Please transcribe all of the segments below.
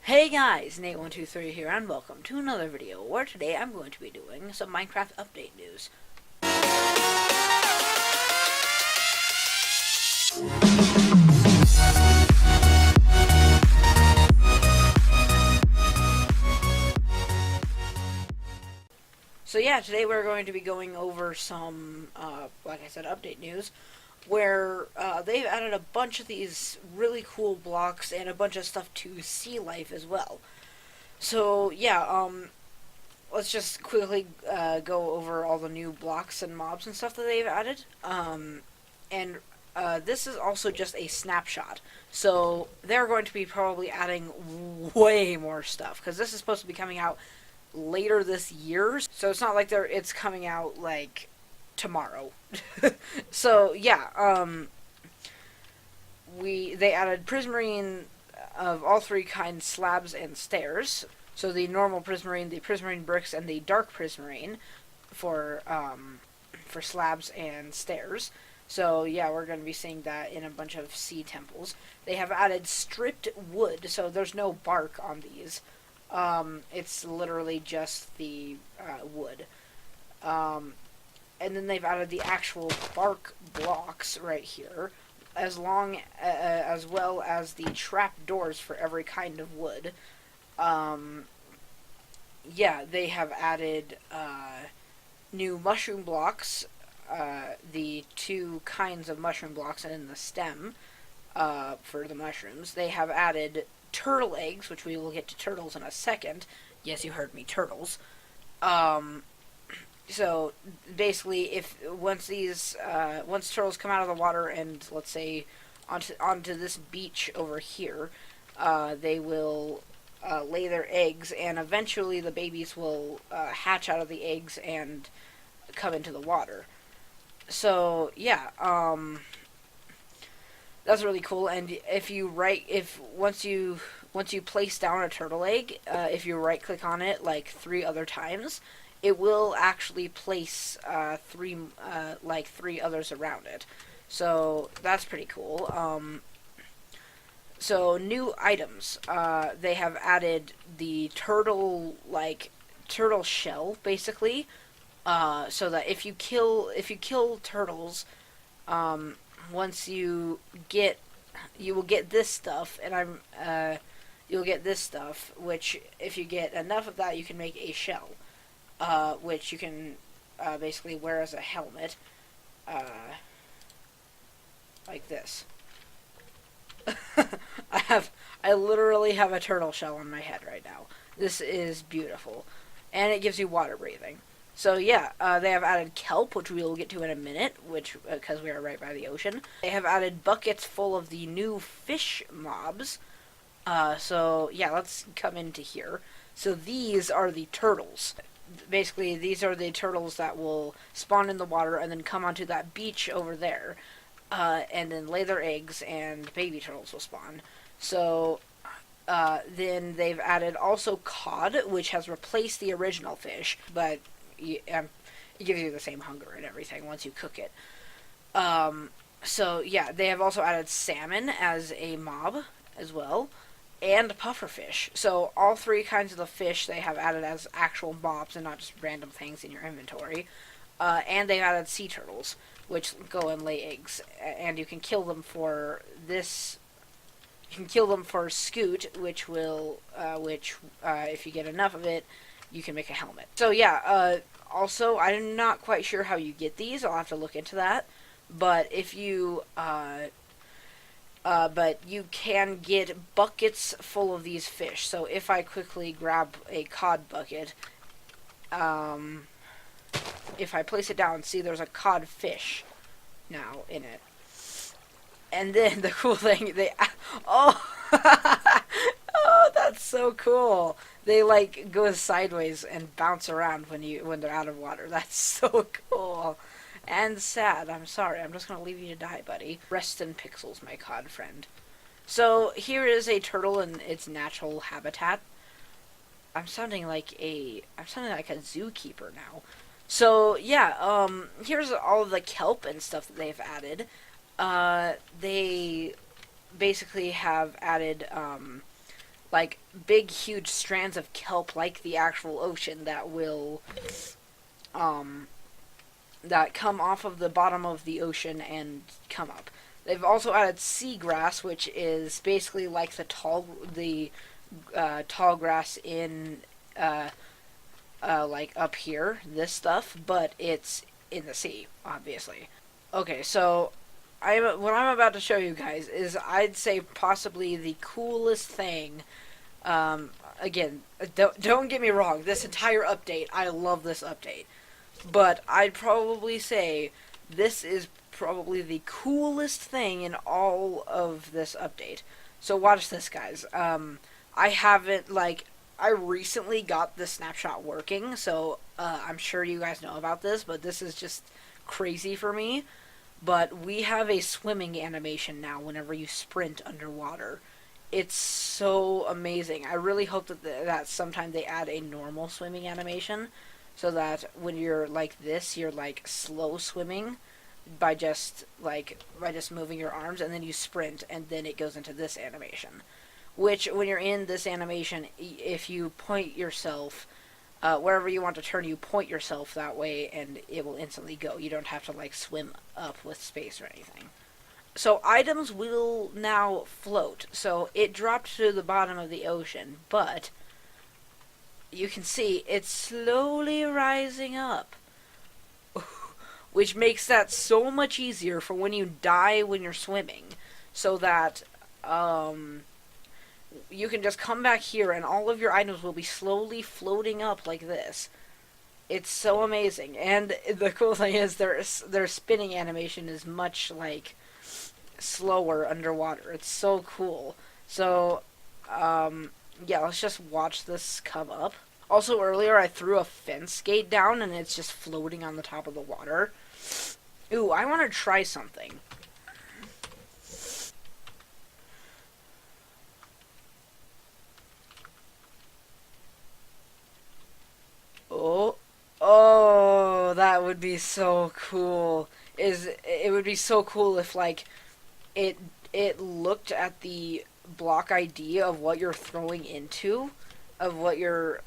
Hey guys, Nate123 here, and welcome to another video where today I'm going to be doing some Minecraft update news. So yeah, today we're going to be going over some, like I said, update news, where they've added a bunch of these really cool blocks and a bunch of stuff to sea life as well. So yeah, let's just quickly go over all the new blocks and mobs and stuff that they've added. And this is also just a snapshot. So they're going to be probably adding way more stuff because this is supposed to be coming out later this year. So it's not like it's coming out like tomorrow. So yeah, they added prismarine of all three kinds, slabs and stairs. So the normal prismarine, the prismarine bricks, and the dark prismarine for slabs and stairs. So yeah, we're going to be seeing that in a bunch of sea temples. They have added stripped wood, so there's no bark on these. It's literally just the wood. And then they've added the actual bark blocks right here, as well as the trap doors for every kind of wood. Yeah, they have added new mushroom blocks, the two kinds of mushroom blocks, and in the stem for the mushrooms. They have added turtle eggs, which we will get to turtles in a second. Yes, you heard me, turtles. So basically, once turtles come out of the water and let's say onto this beach over here, they will lay their eggs, and eventually the babies will hatch out of the eggs and come into the water. So yeah, that's really cool. And once you place down a turtle egg, if you right click on it like 3 other times, it will actually place three others around it. So that's pretty cool. So new items. They have added the turtle shell, basically. So that if you kill turtles, once you will get this stuff, and you'll get this stuff, which if you get enough of that, you can make a shell, which you can basically wear as a helmet, like this. I literally have a turtle shell on my head right now. This is beautiful, and it gives you water breathing. So yeah, they have added kelp, which we will get to in a minute, because we are right by the ocean. They have added buckets full of the new fish mobs. So yeah, let's come into here. So these are the turtles. Basically, these are the turtles that will spawn in the water and then come onto that beach over there, and then lay their eggs, and baby turtles will spawn. So then they've added also cod, which has replaced the original fish, but it gives you the same hunger and everything once you cook it. So yeah, they have also added salmon as a mob as well, and pufferfish. So all 3 kinds of the fish they have added as actual mobs and not just random things in your inventory. And they've added sea turtles, which go and lay eggs, and you can kill them for this. You can kill them for scoot, which if you get enough of it, you can make a helmet. So yeah, also, I'm not quite sure how you get these. I'll have to look into that. But if you, but you can get buckets full of these fish. So if I quickly grab a cod bucket, if I place it down, see there's a cod fish now in it. And then the cool thing, oh, oh, that's so cool. They go sideways and bounce around when they're out of water. That's so cool. And sad. I'm sorry. I'm just gonna leave you to die, buddy. Rest in pixels, my cod friend. So here is a turtle in its natural habitat. I'm sounding like a zookeeper now. So yeah, here's all of the kelp and stuff that they've added. They basically have added like big, huge strands of kelp, like the actual ocean, that will that come off of the bottom of the ocean and come up. They've also added seagrass, which is basically like the tall grass in like up here, this stuff, but it's in the sea, obviously. Okay, so what I'm about to show you guys is, I'd say, possibly the coolest thing. Again, don't get me wrong. This entire update, I love this update, but I'd probably say this is probably the coolest thing in all of this update. So watch this, guys. I haven't, like, I recently got the snapshot working, so I'm sure you guys know about this, but this is just crazy for me. But we have a swimming animation now whenever you sprint underwater. It's so amazing. I really hope that sometime they add a normal swimming animation, so that when you're like this, you're like slow swimming by just moving your arms, and then you sprint, and then it goes into this animation. Which, when you're in this animation, if you point yourself wherever you want to turn, you point yourself that way, and it will instantly go. You don't have to like swim up with space or anything. So items will now float. So it dropped to the bottom of the ocean, but you can see it's slowly rising up, which makes that so much easier for when you die when you're swimming, so that you can just come back here and all of your items will be slowly floating up like this. It's so amazing. And the cool thing is their spinning animation is much like slower underwater. It's so cool. So yeah, let's just watch this come up. Also, earlier I threw a fence gate down and it's just floating on the top of the water. Ooh, I want to try something. Oh, that would be so cool. It would be so cool if like it looked at the block ID of what you're throwing into, of what you're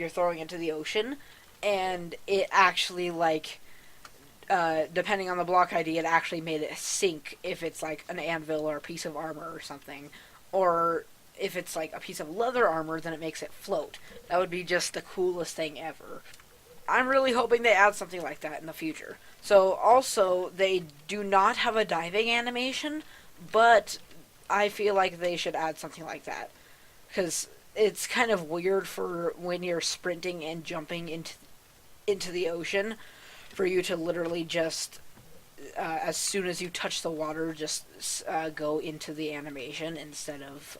throwing into the ocean, and it actually like depending on the block ID, it actually made it sink if it's like an anvil or a piece of armor or something, or if it's like a piece of leather armor, then it makes it float. That would be just the coolest thing ever. I'm really hoping they add something like that in the future. So, also, they do not have a diving animation, but I feel like they should add something like that. Because it's kind of weird for when you're sprinting and jumping into the ocean, for you to literally just, as soon as you touch the water, just go into the animation instead of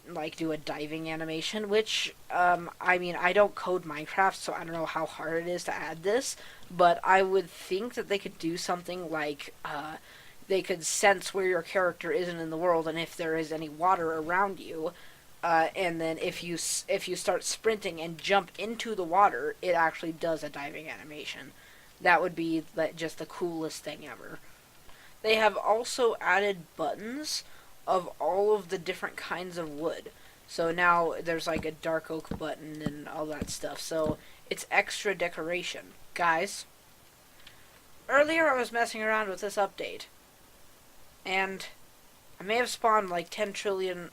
like do a diving animation, which I mean, I don't code Minecraft, so I don't know how hard it is to add this, but I would think that they could do something like they could sense where your character is in the world, and if there is any water around you, and then if you start sprinting and jump into the water, it actually does a diving animation. That would be just the coolest thing ever. They have also added buttons of all of the different kinds of wood. So now there's like a dark oak button and all that stuff. So it's extra decoration. Guys, earlier I was messing around with this update, and I may have spawned like 10 trillion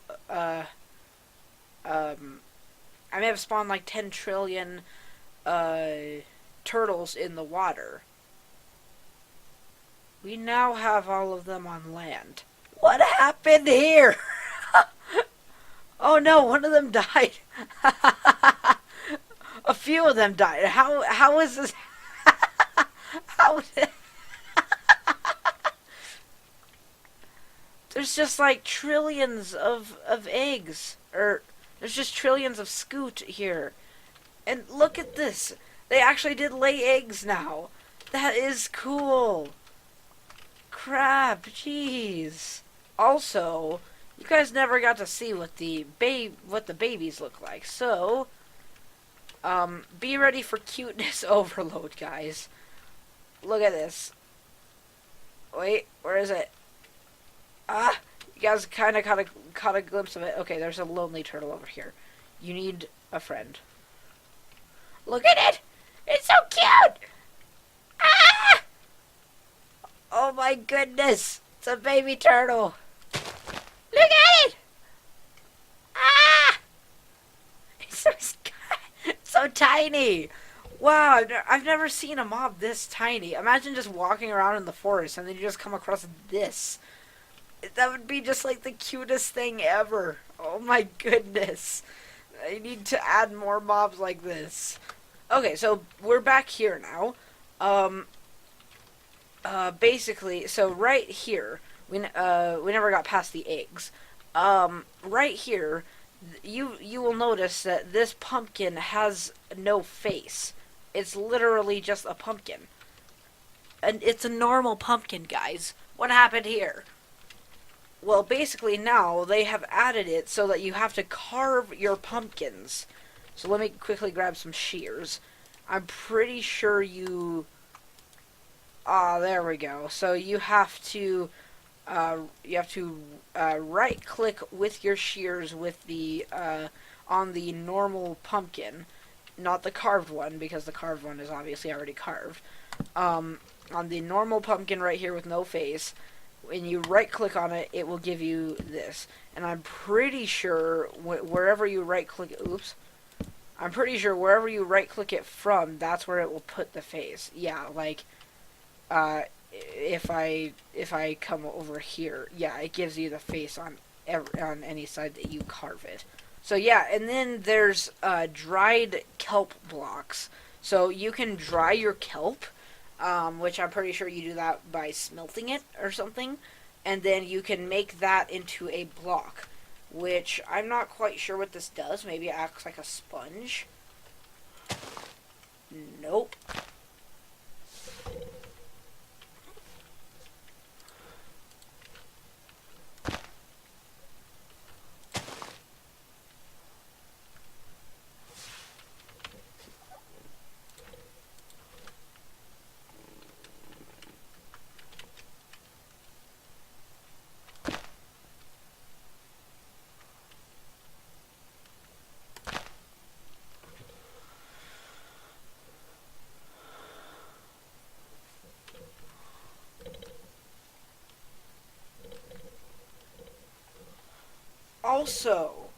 turtles in the water. We now have all of them on land. What happened here? Oh no, one of them died. A few of them died. How is this? How? There's just like trillions of eggs, or there's just trillions of scoot here. And look at this. They actually did lay eggs now. That is cool. Crap, jeez. Also, you guys never got to see what the babies look like. So, be ready for cuteness overload, guys. Look at this. Wait, where is it? Ah, You guys kind of caught a glimpse of it. Okay, there's a lonely turtle over here. You need a friend. Look at it! It's so cute! Ah! Oh my goodness! It's a baby turtle! Look at it! Ah! It's so, so tiny! Wow, I've never seen a mob this tiny. Imagine just walking around in the forest and then you just come across this. That would be just like the cutest thing ever. Oh my goodness. I need to add more mobs like this. Okay, so we're back here now. Basically, so right here, we never got past the eggs. Right here, you will notice that this pumpkin has no face. It's literally just a pumpkin. And it's a normal pumpkin, guys. What happened here? Well, basically now they have added it so that you have to carve your pumpkins. So let me quickly grab some shears. I'm pretty sure you... Ah, there we go. So you have to right click with your shears with the on the normal pumpkin, not the carved one because the carved one is obviously already carved. On the normal pumpkin right here with no face, when you right click on it, it will give you this. And I'm pretty sure wherever you right click, I'm pretty sure wherever you right click it from, that's where it will put the face. Yeah, like if I come over here, yeah, it gives you the face on any side that you carve it. So yeah, and then there's dried kelp blocks. So you can dry your kelp, which I'm pretty sure you do that by smelting it or something, and then you can make that into a block, which I'm not quite sure what this does. Maybe it acts like a sponge. Nope. Also,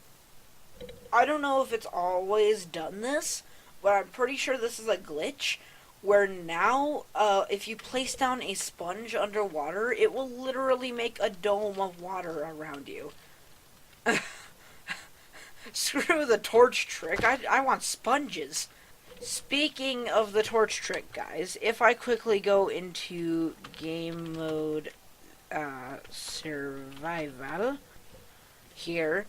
I don't know if it's always done this, but I'm pretty sure this is a glitch where now, if you place down a sponge underwater, it will literally make a dome of water around you. Screw the torch trick. I want sponges. Speaking of the torch trick, guys, if I quickly go into game mode survival here,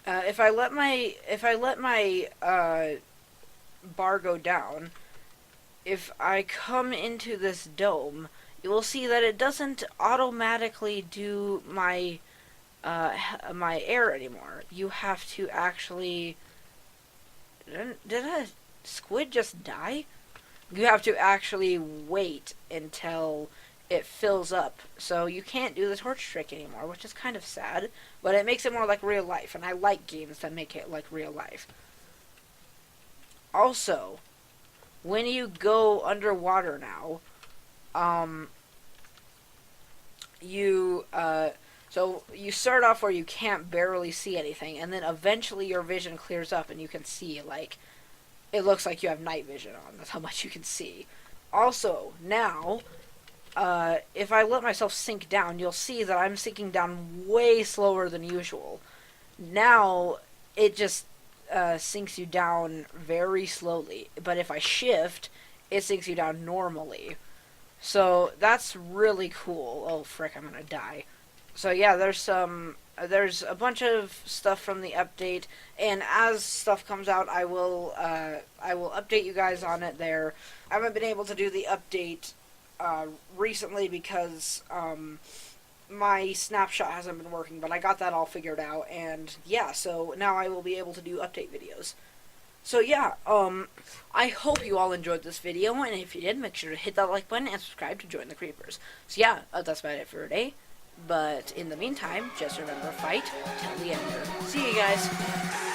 if I let my bar go down, if I come into this dome, you will see that it doesn't automatically do my my air anymore. You have to actually... Did a squid just die? You have to actually wait until it fills up. So you can't do the torch trick anymore, which is kind of sad. But it makes it more like real life, and I like games that make it like real life. Also, when you go underwater now, so you start off where you can't barely see anything, and then eventually your vision clears up and you can see, like, it looks like you have night vision on. That's how much you can see. Also, now, if I let myself sink down, you'll see that I'm sinking down way slower than usual. Now, it just sinks you down very slowly. But if I shift, it sinks you down normally. So, that's really cool. Oh, frick, I'm gonna die. So, yeah, there's a bunch of stuff from the update, and as stuff comes out, I will update you guys on it there. I haven't been able to do the update recently because my snapshot hasn't been working, but I got that all figured out, and yeah, so now I will be able to do update videos. So yeah, I hope you all enjoyed this video, and if you did, make sure to hit that like button and subscribe to join the creepers. So yeah, that's about it for today. But in the meantime, just remember, fight till the end. See you guys.